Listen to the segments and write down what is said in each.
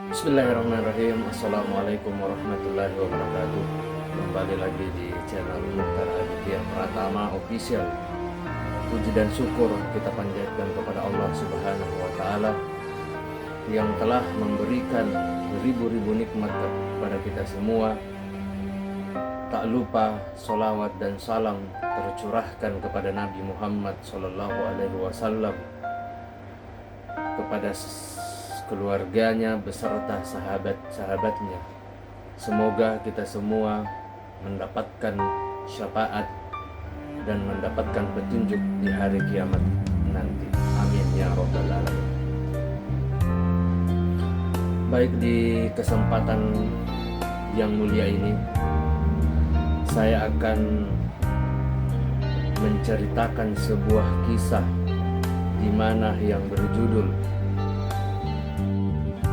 Bismillahirrahmanirrahim. Assalamualaikum warahmatullahi wabarakatuh. Kembali lagi di channel Mukhtar Aditya Pratama Official. Puji dan syukur kita panjatkan kepada Allah Subhanahu wa Ta'ala yang telah memberikan ribu-ribu nikmat kepada kita semua. Tak lupa sholawat dan salam tercurahkan kepada Nabi Muhammad SAW, kepada keluarganya beserta sahabat-sahabatnya. Semoga kita semua mendapatkan syafaat dan mendapatkan petunjuk di hari kiamat nanti. Amin ya rabbal alamin. Baik, di kesempatan yang mulia ini saya akan menceritakan sebuah kisah di mana yang berjudul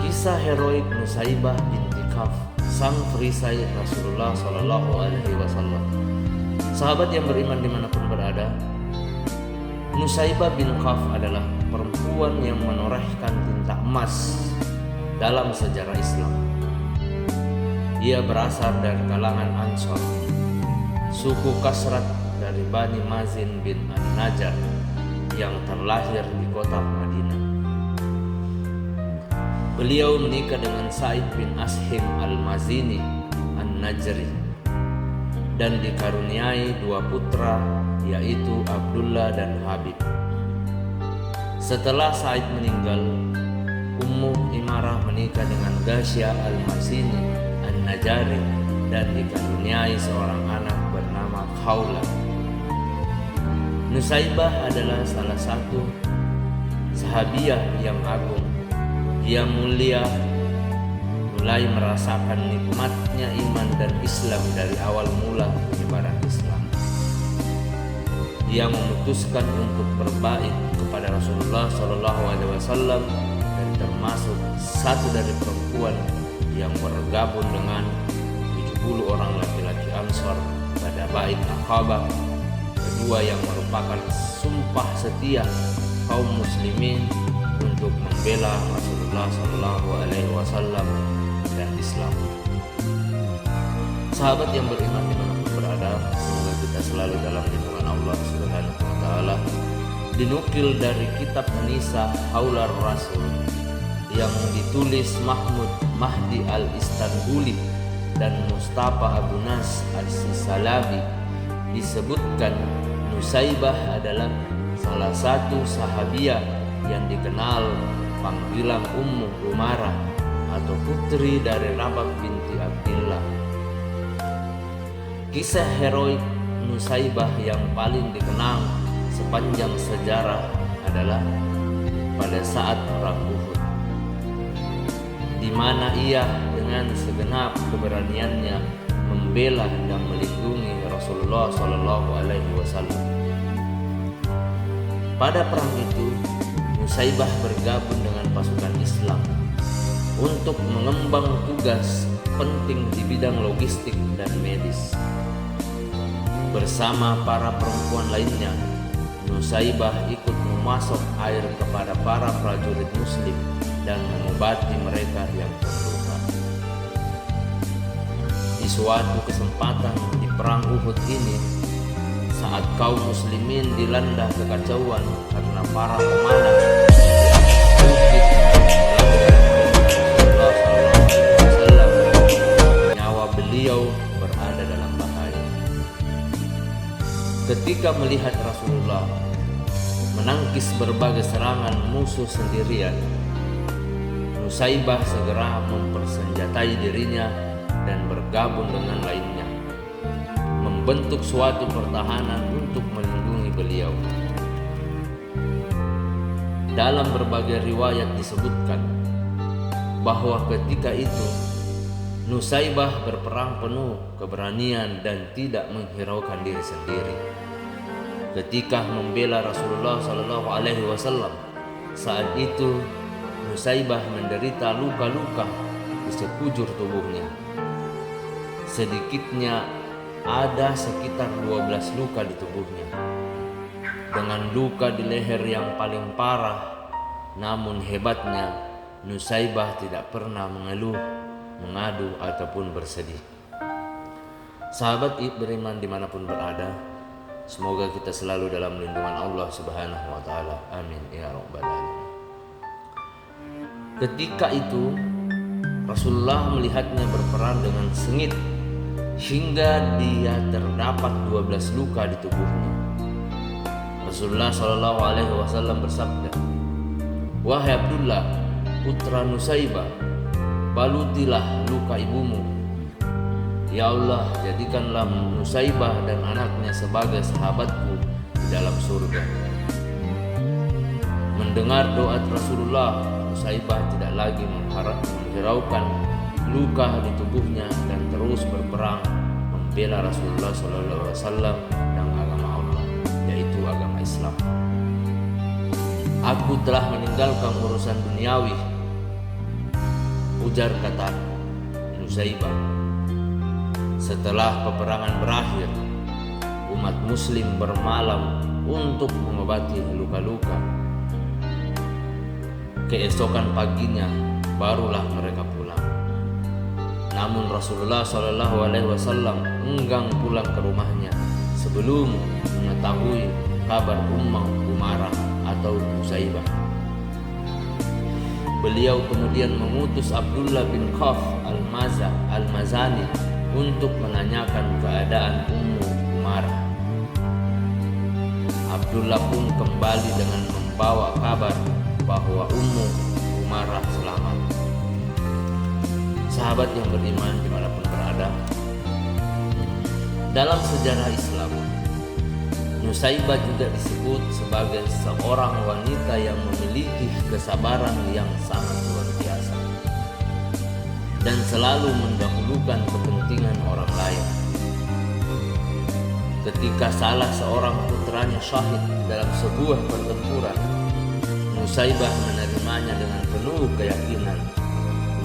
Kisah Heroik Nusaibah binti Kaf, sang perisai Rasulullah Shallallahu Alaihi Wasallam. Sahabat yang beriman dimanapun berada, Nusaibah bin Kaf adalah perempuan yang menorehkan tinta emas dalam sejarah Islam. Ia berasal dari kalangan Ansor, suku Kasrat dari Bani Mazin bin An-Najjar yang terlahir di kota Madinah. Beliau menikah dengan Sa'id bin Ashim al-Mazini an-Najri dan dikaruniai dua putra, yaitu Abdullah dan Habib. Setelah Sa'id meninggal, Ummu Imarah menikah dengan Ghasya al-Mazini an-Najari dan dikaruniai seorang anak bernama Khawla. Nusaibah adalah salah satu sahabiah yang agung. Ia mulia, mulai merasakan nikmatnya iman dan Islam dari awal mula penyebaran Islam. Ia memutuskan untuk berbait kepada Rasulullah SAW dan termasuk satu dari perempuan yang bergabung dengan 70 orang laki-laki Ansor pada bait Aqabah. Kedua yang merupakan sumpah setia kaum muslimin untuk membela Rasulullah Shallallahu Alaihi Wasallam dan Islam. Sahabat yang beriman dimanapun berada, semoga kita selalu dalam lindungan Allah Subhanahu Wa Taala. Dinukil dari kitab Nisa Haular Rasul yang ditulis Mahmud Mahdi al-Istanbuli dan Mustafa Abu Nas al-Sisalabi, disebutkan Nusaibah adalah salah satu sahabiah yang dikenal panggilan Ummu Umarah atau putri dari Rabab binti Abdillah. Kisah heroik Nusaibah yang paling dikenal sepanjang sejarah adalah pada saat perang Uhud, di mana ia dengan segenap keberaniannya membela dan melindungi Rasulullah Shallallahu Alaihi Wasallam. Pada perang itu, Nusaibah bergabung dengan pasukan Islam untuk mengemban tugas penting di bidang logistik dan medis. Bersama para perempuan lainnya, Nusaibah ikut memasok air kepada para prajurit Muslim dan mengobati mereka yang terluka. Di suatu kesempatan di perang Uhud ini, saat kaum muslimin dilanda kekacauan karena para pemanah nyawa beliau berada dalam bahaya. Ketika melihat Rasulullah menangkis berbagai serangan musuh sendirian, Nusaibah segera mempersenjatai dirinya dan bergabung dengan lainnya, membentuk suatu pertahanan untuk melindungi beliau. Dalam berbagai riwayat disebutkan bahwa ketika itu Nusaibah berperang penuh keberanian dan tidak menghiraukan diri sendiri. Ketika membela Rasulullah Shallallahu Alaihi Wasallam, saat itu Nusaibah menderita luka-luka di sekujur tubuhnya. Sedikitnya ada sekitar 12 luka di tubuhnya, dengan luka di leher yang paling parah. Namun hebatnya, Nusaybah tidak pernah mengeluh, mengadu ataupun bersedih. Sahabat beriman dimanapun berada, semoga kita selalu dalam lindungan Allah Subhanahu wa Ta'ala. Amin ya rabbal alamin. Ketika itu Rasulullah melihatnya berperang dengan sengit hingga dia terdapat 12 luka di tubuhnya. Rasulullah Shallallahu Alaihi Wasallam bersabda, "Wahai Abdullah, putra Nusaybah, balutilah luka ibumu. Ya Allah, jadikanlah Nusaybah dan anaknya sebagai sahabatku di dalam surga." Mendengar doa Rasulullah, Nusaybah tidak lagi menghiraukan luka di tubuhnya dan terus berperang membela Rasulullah SAW dan agama Allah, yaitu agama Islam. "Aku telah meninggalkan urusan duniawi," ujar kata Nusaybah. Setelah peperangan berakhir, umat muslim bermalam untuk mengobati luka-luka. Keesokan paginya barulah mereka pulang. Namun Rasulullah SAW enggan pulang ke rumahnya sebelum mengetahui kabar Ummah Umarah atau Nusaybah. Beliau kemudian mengutus Abdullah bin Khaf al-Mazani untuk menanyakan keadaan Ummu Umarah. Abdullah pun kembali dengan membawa kabar bahwa Ummu Umarah selamat. Sahabat yang beriman dimanapun berada, dalam sejarah Islam, Nusaybah juga disebut sebagai seorang wanita yang memiliki kesabaran yang sangat luar biasa dan selalu mendahulukan kepentingan orang lain. Ketika salah seorang putranya syahid dalam sebuah pertempuran, Nusaybah menerimanya dengan penuh keyakinan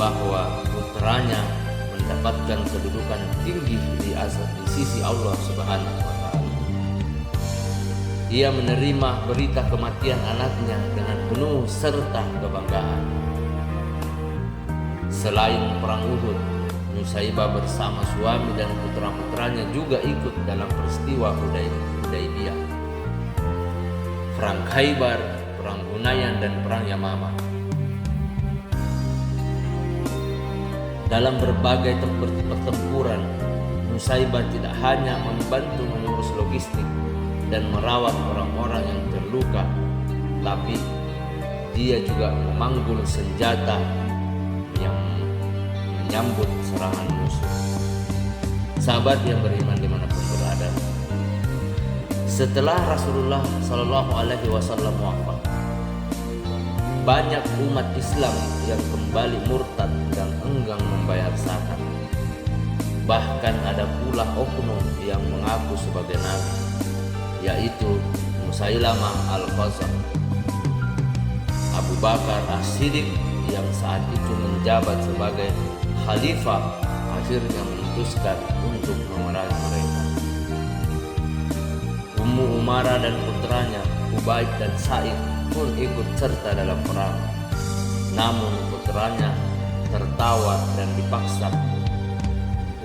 bahwa putranya mendapatkan kedudukan tinggi di sisi Allah Subhanahu wa Ta'ala. Ia menerima berita kematian anaknya dengan penuh serta kebanggaan. Selain perang Uhud, Nusaybah bersama suami dan putra-putranya juga ikut dalam peristiwa Hudaybiyah, perang Khaybar, perang Hunayan, dan perang Yamamah. Dalam berbagai pertempuran, Nusaybah tidak hanya membantu mengurus logistik dan merawat orang-orang yang terluka, tapi dia juga memanggul senjata yang menyambut serangan musuh. Sahabat yang beriman dimanapun berada, setelah Rasulullah Shallallahu Alaihi Wasallam wafat, banyak umat Islam yang kembali murtad dan enggan membayar zakat. Bahkan ada pula oknum yang mengaku sebagai nabi, yaitu Musailamah al-Kadzdzab. Abu Bakar As-Siddiq yang saat itu menjabat sebagai khalifah akhirnya memutuskan untuk memerangi mereka. Ummu Umarah dan putranya Ubaid dan Sa'id pun ikut serta dalam perang. Namun putranya tertawar dan dipaksa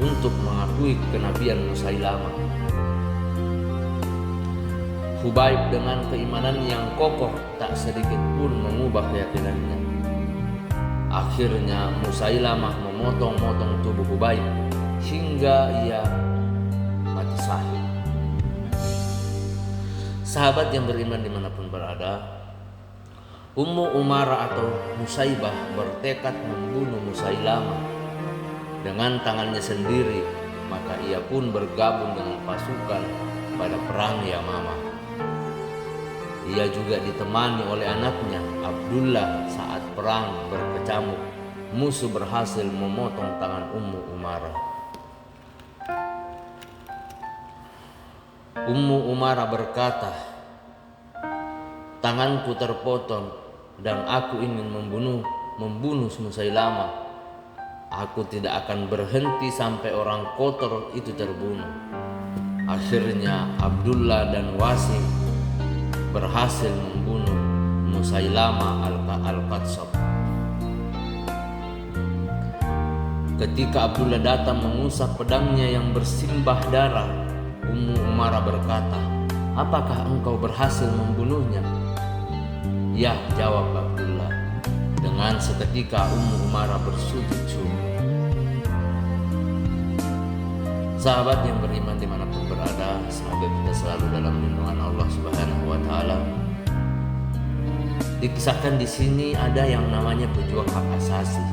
untuk mengakui kenabian Musailamah. Ubaid dengan keimanan yang kokoh tak sedikit pun mengubah keyakinannya. Akhirnya Musailamah memotong-motong tubuh Ubaid hingga ia mati syahid. Sahabat yang beriman dimanapun berada, Ummu Umarah atau Nusaybah bertekad membunuh Musailamah dengan tangannya sendiri, maka ia pun bergabung dengan pasukan pada perang Yamamah. Ia juga ditemani oleh anaknya Abdullah. Saat perang berkecamuk, musuh berhasil memotong tangan Ummu Umarah. Ummu Umarah berkata, "Tanganku terpotong dan aku ingin membunuh Musailamah. Aku tidak akan berhenti sampai orang kotor itu terbunuh." Akhirnya Abdullah dan Wasi berhasil membunuh Musailamah al-Kadzdzab. Ketika Abdullah datang mengusap pedangnya yang bersimbah darah, Ummu Umarah berkata, "Apakah engkau berhasil membunuhnya?" "Ya," jawab Abdullah. Dengan seketika Ummu Umarah bersujud syukur. Sahabat yang beriman dimanapun berada, semoga kita selalu dalam lindungan Allah Subhanahu wa Ta'ala. Dikisahkan di sini ada yang namanya pejuang hak asasi.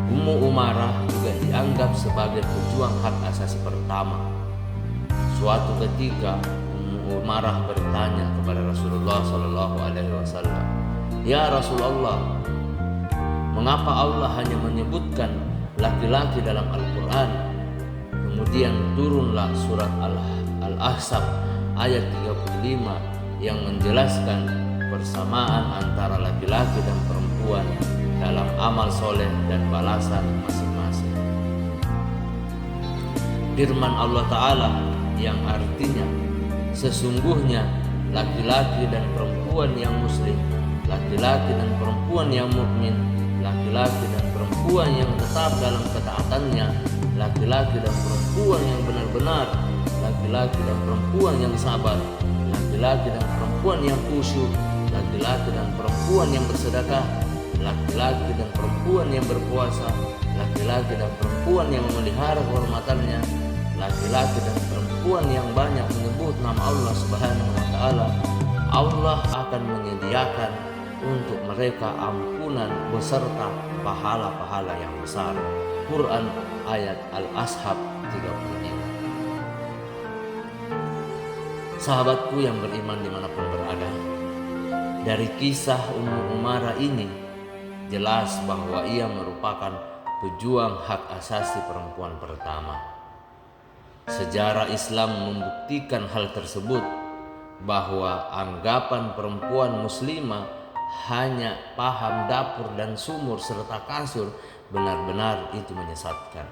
Ummu Umarah juga dianggap sebagai pejuang hak asasi pertama. Suatu ketika Ummu Umarah bertanya kepada Rasulullah Shallallahu Alaihi Wasallam, "Ya Rasulullah, mengapa Allah hanya menyebutkan laki-laki dalam Al-Quran? Kemudian turunlah surat Al-Ahzab ayat 35 yang menjelaskan persamaan antara laki-laki dan perempuan dalam amal soleh dan balasan masing-masing." Firman Allah Ta'ala yang artinya, "Sesungguhnya laki-laki dan perempuan yang muslim, laki-laki dan perempuan yang mukmin, laki-laki dan perempuan yang tetap dalam ketaatannya, laki-laki dan perempuan yang benar-benar, laki-laki dan perempuan yang sabar, laki-laki dan perempuan yang khusyuk, laki-laki dan perempuan yang bersedekah, laki-laki dan perempuan yang berpuasa, laki-laki dan perempuan yang memelihara kehormatannya, laki-laki dan perempuan yang banyak menyebut nama Allah Subhanahu wa Ta'ala, Allah akan menyediakan untuk mereka ampunan beserta pahala-pahala yang besar." Quran ayat Al-Ahzab 35. Sahabatku yang beriman dimanapun berada, dari kisah Ummu Umarah ini jelas bahwa ia merupakan pejuang hak asasi perempuan pertama. Sejarah Islam membuktikan hal tersebut, bahwa anggapan perempuan muslimah hanya paham dapur dan sumur serta kasur benar-benar itu menyesatkan.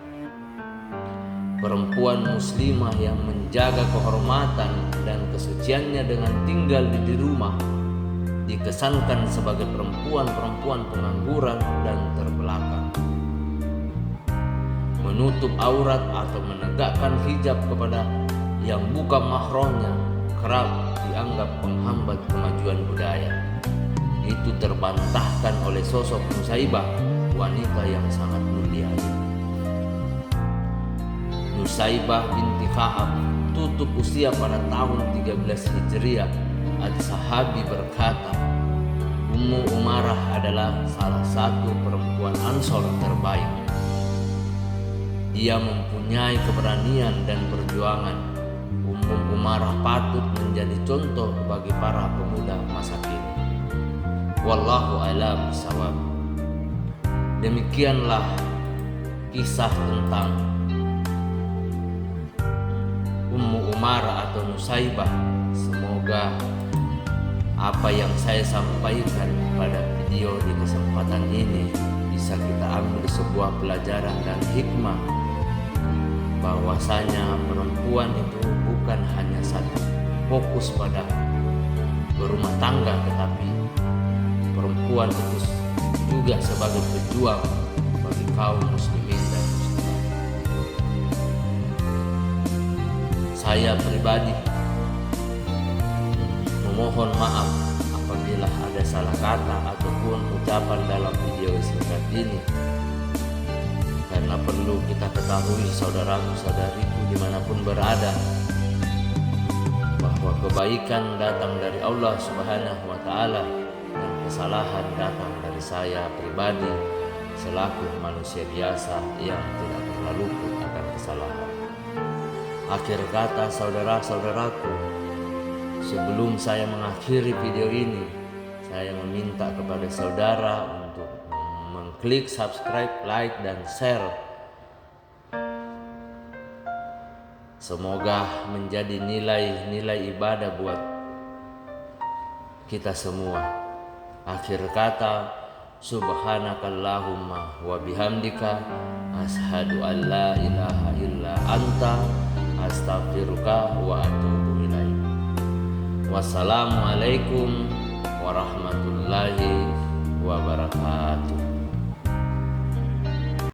Perempuan muslimah yang menjaga kehormatan dan kesuciannya dengan tinggal di rumah dikesankan sebagai perempuan-perempuan pengangguran dan terbelakang. Menutup aurat atau menegakkan hijab kepada yang bukan mahramnya kerap dianggap penghambat kemajuan budaya. Itu terbantahkan oleh sosok Nusaibah, wanita yang sangat mulia. Nusaibah binti Ka'ab tutup usia pada tahun 13 Hijriah. As-Sahabi berkata, Ummu Umarah adalah salah satu perempuan Ansor terbaik. Dia mempunyai keberanian dan perjuangan. Ummu Umarah patut menjadi contoh bagi para pemuda masa kini. Wallahu a'lam bishawab. Demikianlah kisah tentang Ummu Umarah atau Nusaibah. Semoga apa yang saya sampaikan pada video di kesempatan ini bisa kita ambil sebuah pelajaran dan hikmah, bahwasanya perempuan itu bukan hanya satu fokus pada berumah tangga, tetapi perempuan itu juga sebagai pejuang bagi kaum muslimin dan muslimat. Saya pribadi memohon maaf apabila ada salah kata ataupun ucapan dalam video singkat ini, karena perlu kita ketahui saudaraku-saudariku dimanapun berada, bahwa kebaikan datang dari Allah Subhanahu wa Ta'ala dan kesalahan datang dari saya pribadi selaku manusia biasa yang tidak pernah luput akan kesalahan. Akhir kata saudara-saudaraku, sebelum saya mengakhiri video ini, saya meminta kepada saudara untuk mengklik subscribe, like, dan share. Semoga menjadi nilai-nilai ibadah buat kita semua. Akhir kata, subhanakallahumma wa bihamdika ashhadu an la ilaha illa anta astaghfiruka wa atubu ilaik. Wassalamualaikum warahmatullahi